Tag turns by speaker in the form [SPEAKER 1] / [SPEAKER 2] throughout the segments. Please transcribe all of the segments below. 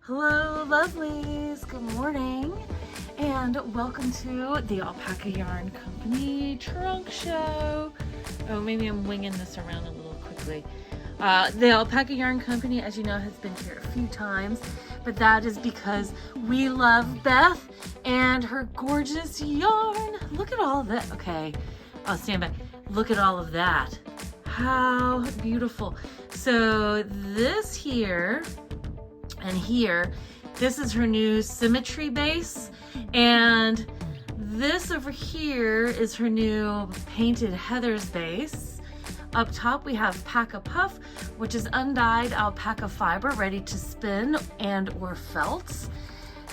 [SPEAKER 1] Hello lovelies, good morning and welcome to the Alpaca Yarn Company trunk show. Oh, maybe I'm winging this around a little quickly. The Alpaca Yarn Company, as you know, has been here a few times, but that is because we love Beth and her gorgeous yarn. Look at all of that. Okay, I'll stand back. Look at all of that. How beautiful. So this here and here, this is her new symmetry base, and this over here is her new painted heathers base. Up top we have Paca Puff, which is undyed alpaca fiber ready to spin and or felt.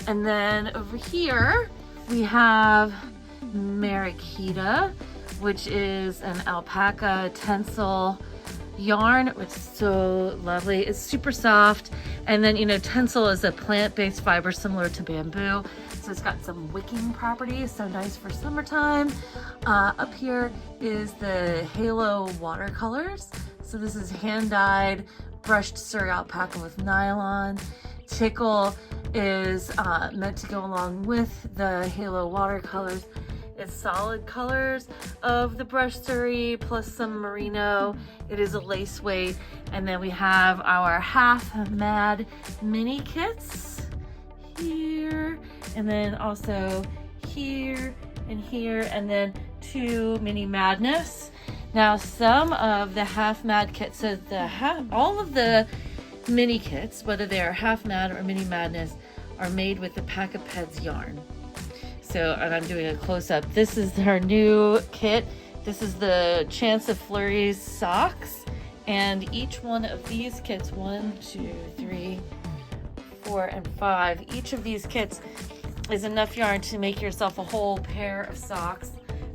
[SPEAKER 1] And then over here we have Mariquita, which is an alpaca tencel yarn, which is so lovely. It's super soft, and then tencel is a plant-based fiber similar to bamboo, so it's got some wicking properties, so nice for summertime. Up here is the Halo watercolors. So this is hand-dyed brushed Surrey alpaca with nylon. Tickle is meant to go along with the Halo watercolors. It's solid colors of the brushed Surrey plus some merino. It is a lace weight. And then we have our half mad mini kits here, and then also here and here, and then two mini madness. Now some of the half mad kits, so all of the mini kits, whether they are half mad or mini madness, are made with the Paca Peds yarn. So, and I'm doing a close-up. This is her new kit. This is the Chance of Flurries socks. And each one of these kits, 1, 2, 3, 4, and 5, each of these kits is enough yarn to make yourself a whole pair of socks,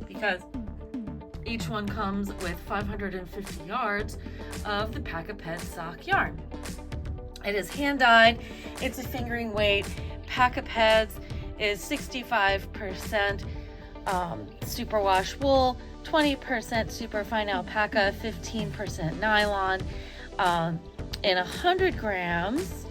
[SPEAKER 1] because each one comes with 550 yards of the Paca Ped sock yarn. It is hand-dyed. It's a fingering weight. Paca Peds is 65% superwash wool, 20% superfine alpaca, 15% nylon. In 100 grams,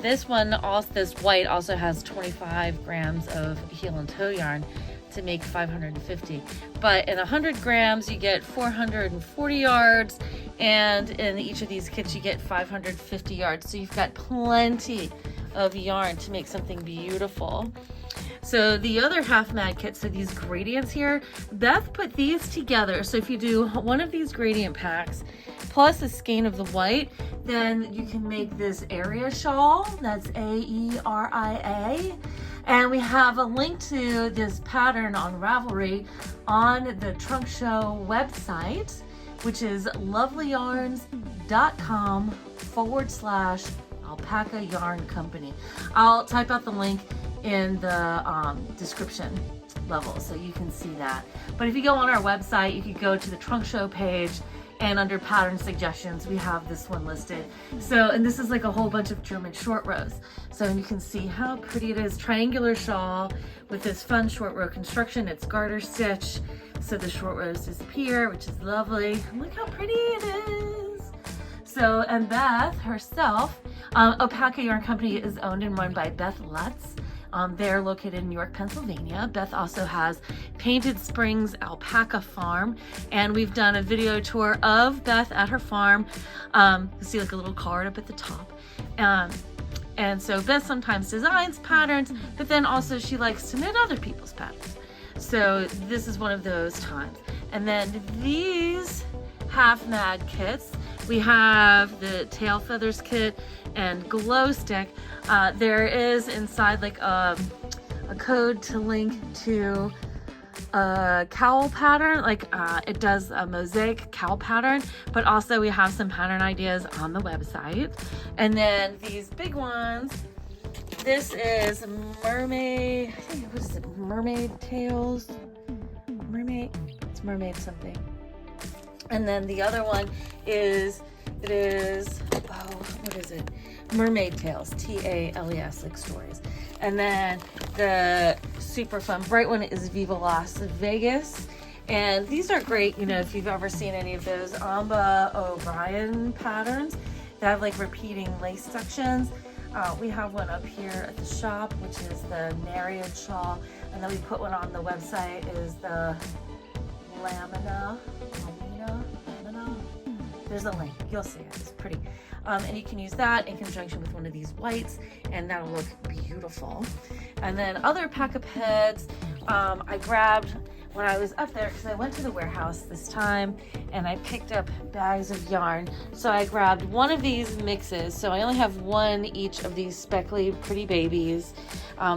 [SPEAKER 1] this white also has 25 grams of heel and toe yarn to make 550. But in 100 grams, you get 440 yards, and in each of these kits, you get 550 yards. So you've got plenty of yarn to make something beautiful. So the other half mad kit, so these gradients here, Beth put these together. So if you do one of these gradient packs plus a skein of the white, then you can make this area shawl. That's AERIA. And we have a link to this pattern on Ravelry on the Trunk Show website, which is lovelyarns.com/Alpaca Yarn Company. I'll type out the link in the description level so you can see that. But if you go on our website, you could go to the Trunk Show page, and under pattern suggestions, we have this one listed. So, and this is like a whole bunch of German short rows. So you can see how pretty it is. Triangular shawl with this fun short row construction. It's garter stitch, so the short rows disappear, which is lovely. Look how pretty it is. So, and Beth herself, Alpaca Yarn Company is owned and run by Beth Lutz. They're located in York, Pennsylvania. Beth also has Painted Springs Alpaca Farm, and we've done a video tour of Beth at her farm. You see like a little card up at the top. And so Beth sometimes designs patterns, but then also she likes to knit other people's patterns. So this is one of those times. And then these half mad kits, we have the tail feathers kit and glow stick. There is inside like a code to link to a cowl pattern, like it does a mosaic cowl pattern, but also we have some pattern ideas on the website. And then these big ones, this is mermaid, I think, what is it, mermaid tails, it's mermaid something. And then the other one is, what is it? Mermaid Tails, TALES, like stories. And then the super fun bright one is Viva Las Vegas. And these are great, if you've ever seen any of those Amba O'Brien patterns that have like repeating lace sections. We have one up here at the shop, which is the Nariad shawl, and then we put one on the website, is the Lamina. There's a link, you'll see it, it's pretty. And you can use that in conjunction with one of these whites, and that'll look beautiful. And then other pack-a-peds, I grabbed when I was up there, because I went to the warehouse this time and I picked up bags of yarn. So I grabbed one of these mixes. So I only have one each of these speckly pretty babies.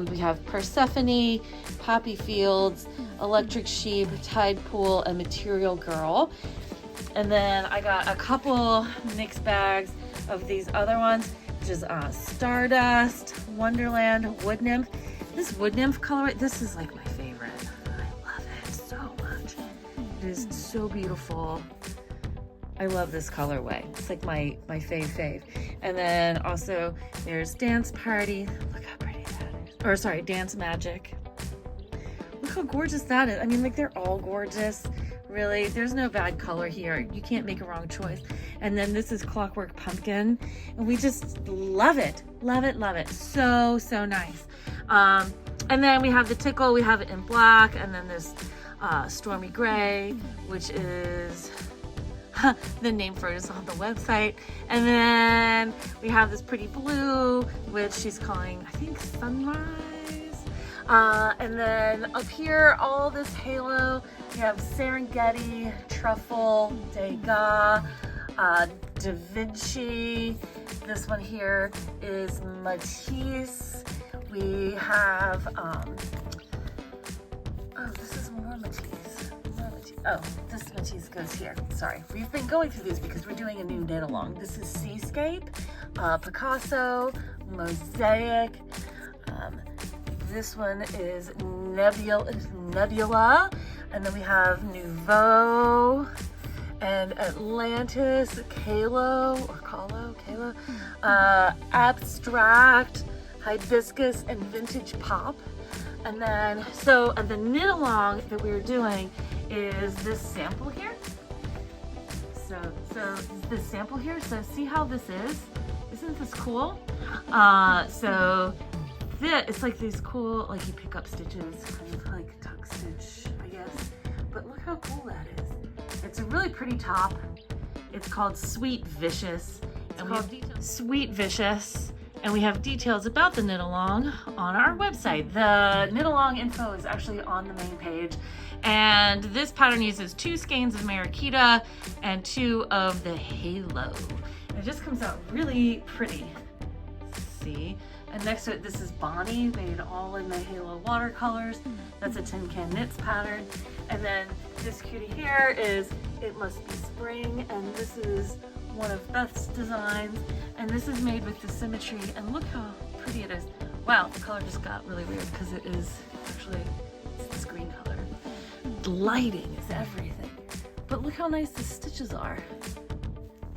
[SPEAKER 1] We have Persephone, Poppy Fields, Electric Sheep, Tide Pool, and Material Girl. And then I got a couple mixed bags of these other ones, which is Stardust, Wonderland, Wood Nymph. This Wood Nymph colorway, this is like my favorite. I love it so much. It is so beautiful. I love this colorway. It's like my fave. And then also there's Dance Party. Look how pretty that is. Or sorry, Dance Magic. Look how gorgeous that is. I mean, like, they're all gorgeous. Really, there's no bad color here. You can't make a wrong choice. And then this is Clockwork Pumpkin, and we just love it. Love it. So nice. And then we have the Tickle. We have it in black, and then this Stormy Gray, which is the name for it is on the website. And then we have this pretty blue, which she's calling, I think, Sunrise. And then up here, all this halo, we have Serengeti, Truffle, Degas, Da Vinci. This one here is Matisse. We have, this is more Matisse. Oh, this Matisse goes here. Sorry. We've been going through these because we're doing a new knit along. This is Seascape, Picasso, Mosaic. This one is Nebula, and then we have Nouveau and Atlantis, Kalo, Abstract, Hibiscus, and Vintage Pop. And then, so the knit along that we were doing is this sample here. So this sample here. So see how this is? Isn't this cool? It's like these cool, like you pick up stitches, kind of like tuck stitch, I guess. But look how cool that is. It's a really pretty top. It's called Sweet Vicious. Sweet Vicious. And we have details about the knit along on our website. The knit along info is actually on the main page. And this pattern uses 2 skeins of Maraquita and 2 of the Halo. And it just comes out really pretty. See? And next to it, this is Bonnie, made all in the Halo watercolors. That's a Tin Can Knits pattern. And then this cutie here is It Must Be Spring, and this is one of Beth's designs. And this is made with the symmetry, and look how pretty it is. Wow, the color just got really weird because it is actually, it's this green color. The lighting is everything. But look how nice the stitches are.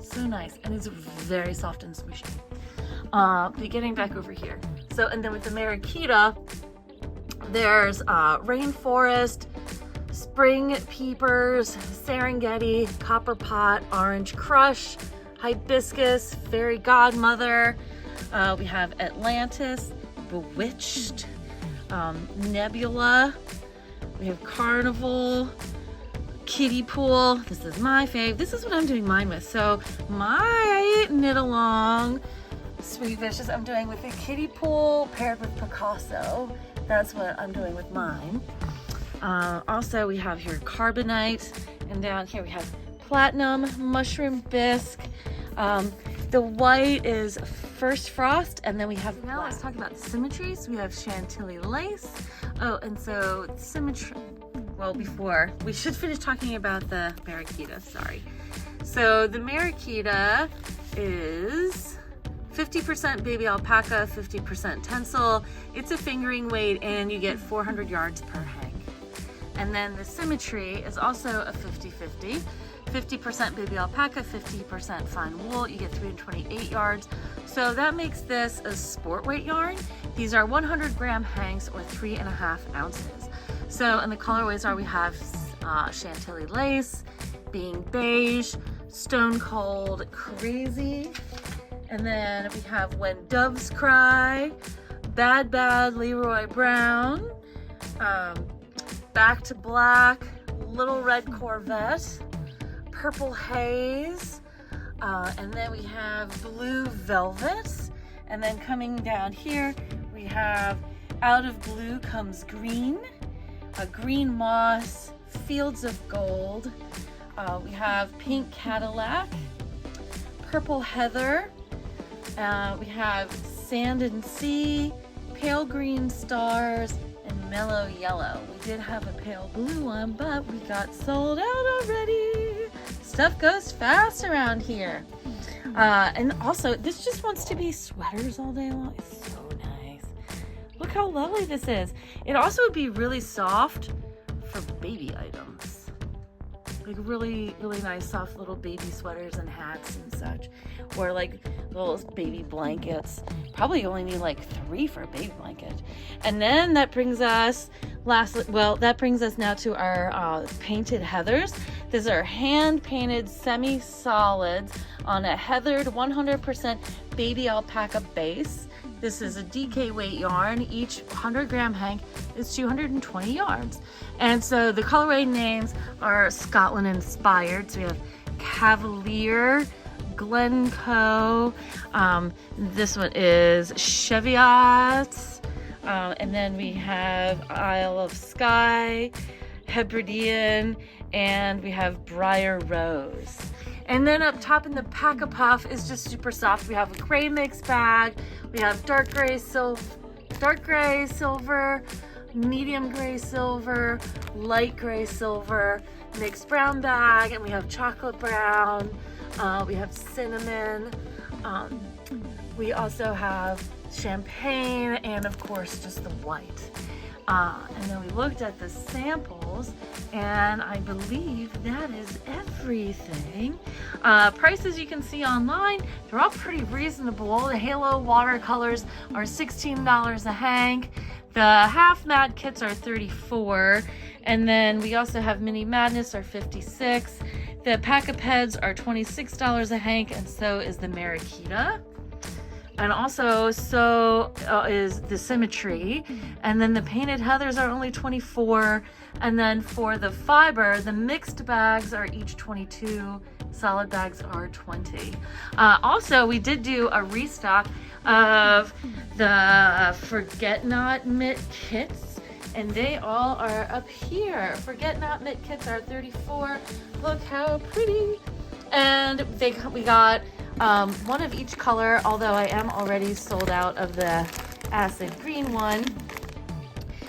[SPEAKER 1] So nice, and it's very soft and squishy. But getting back over here. So, and then with the Maraquita, there's Rainforest, Spring Peepers, Serengeti, Copper Pot, Orange Crush, Hibiscus, Fairy Godmother. We have Atlantis, Bewitched, Nebula. We have Carnival, Kiddie Pool. This is my fave. This is what I'm doing mine with. So my knit along Sweet Vicious I'm doing with the Kiddie Pool paired with Picasso. That's what I'm doing with mine. Also we have here Carbonite, and down here we have Platinum, Mushroom Bisque. The white is First Frost, and then we have now let's talk about symmetry. So we have Chantilly Lace. Oh, and so symmetry, well, before we should finish talking about the Maraquita, sorry. So the Maraquita is 50% baby alpaca, 50% tencel. It's a fingering weight, and you get 400 yards per hang. And then the symmetry is also a 50-50. 50% baby alpaca, 50% fine wool. You get 328 yards. So that makes this a sport weight yarn. These are 100 gram hangs or 3.5 ounces. So, and the colorways are, we have Chantilly Lace, Being Beige, Stone Cold Crazy, And then we have When Doves Cry, Bad Bad Leroy Brown, Back to Black, Little Red Corvette, Purple Haze, and then we have Blue Velvet. And then coming down here, we have Out of Blue Comes Green, Green Moss, Fields of Gold. We have Pink Cadillac, Purple Heather. We have Sand and Sea, Pale Green Stars, and Mellow Yellow. We did have a pale blue one, but we got sold out already. Stuff goes fast around here. And also, this just wants to be sweaters all day long. It's so nice. Look how lovely this is. It also would be really soft for baby items. Like really, really nice soft little baby sweaters and hats and such. Or like little baby blankets. Probably only need like 3 for a baby blanket. And then that brings us that brings us now to our painted heathers. These are hand painted semi-solids on a heathered 100% baby alpaca base. This is a DK weight yarn. Each 100 gram hank is 220 yards. And so the colorway names are Scotland inspired. So we have Cavalier, Glencoe, this one is Cheviot, and then we have Isle of Skye, Hebridean, and we have Briar Rose. And then up top in the Pack-a-Puff is just super soft. We have a gray mix bag, we have dark gray silver, medium gray silver, light gray silver, mixed brown bag, and we have chocolate brown, we have cinnamon, we also have champagne, and of course just the white. And then we looked at the samples, and I believe that is everything. Prices you can see online, they're all pretty reasonable. The Halo watercolors are $16 a hank. The half matte kits are $34, and then we also have Mini Madness are $56. The Pack-a-Peds are $26 a hank, and so is the Mariquita. And also, is the Symmetry. And then the painted heathers are only $24. And then for the fiber, the mixed bags are each $22. Solid bags are $20. Also, we did do a restock of the Forget Not Mitt kits. And they all are up here. Forget Not Mitt kits are $34. Look how pretty. And we got one of each color, although I am already sold out of the acid green one.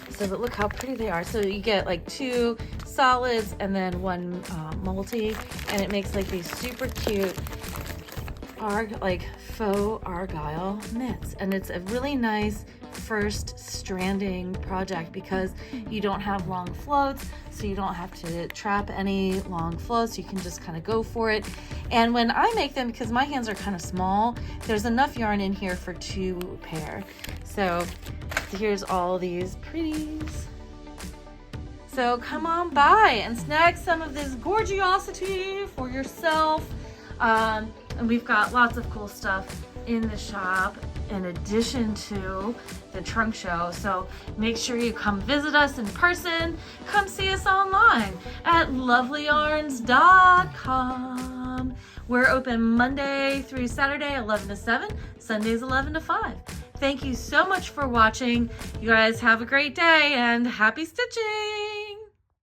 [SPEAKER 1] So, but look how pretty they are. So you get like 2 solids and then 1 multi, and it makes like these super cute faux argyle mitts. And it's a really nice first stranding project because you don't have long floats, so you don't have to trap any long floats. You can just kind of go for it. And when I make them, because my hands are kind of small, there's enough yarn in here for 2 pair. So here's all these pretties. So come on by and snag some of this gorgeosity for yourself. And we've got lots of cool stuff in the shop in addition to the trunk show. So make sure you come visit us in person. Come see us online at lovelyyarns.com. We're open Monday through Saturday, 11 to 7, Sundays, 11 to 5. Thank you so much for watching. You guys have a great day and happy stitching.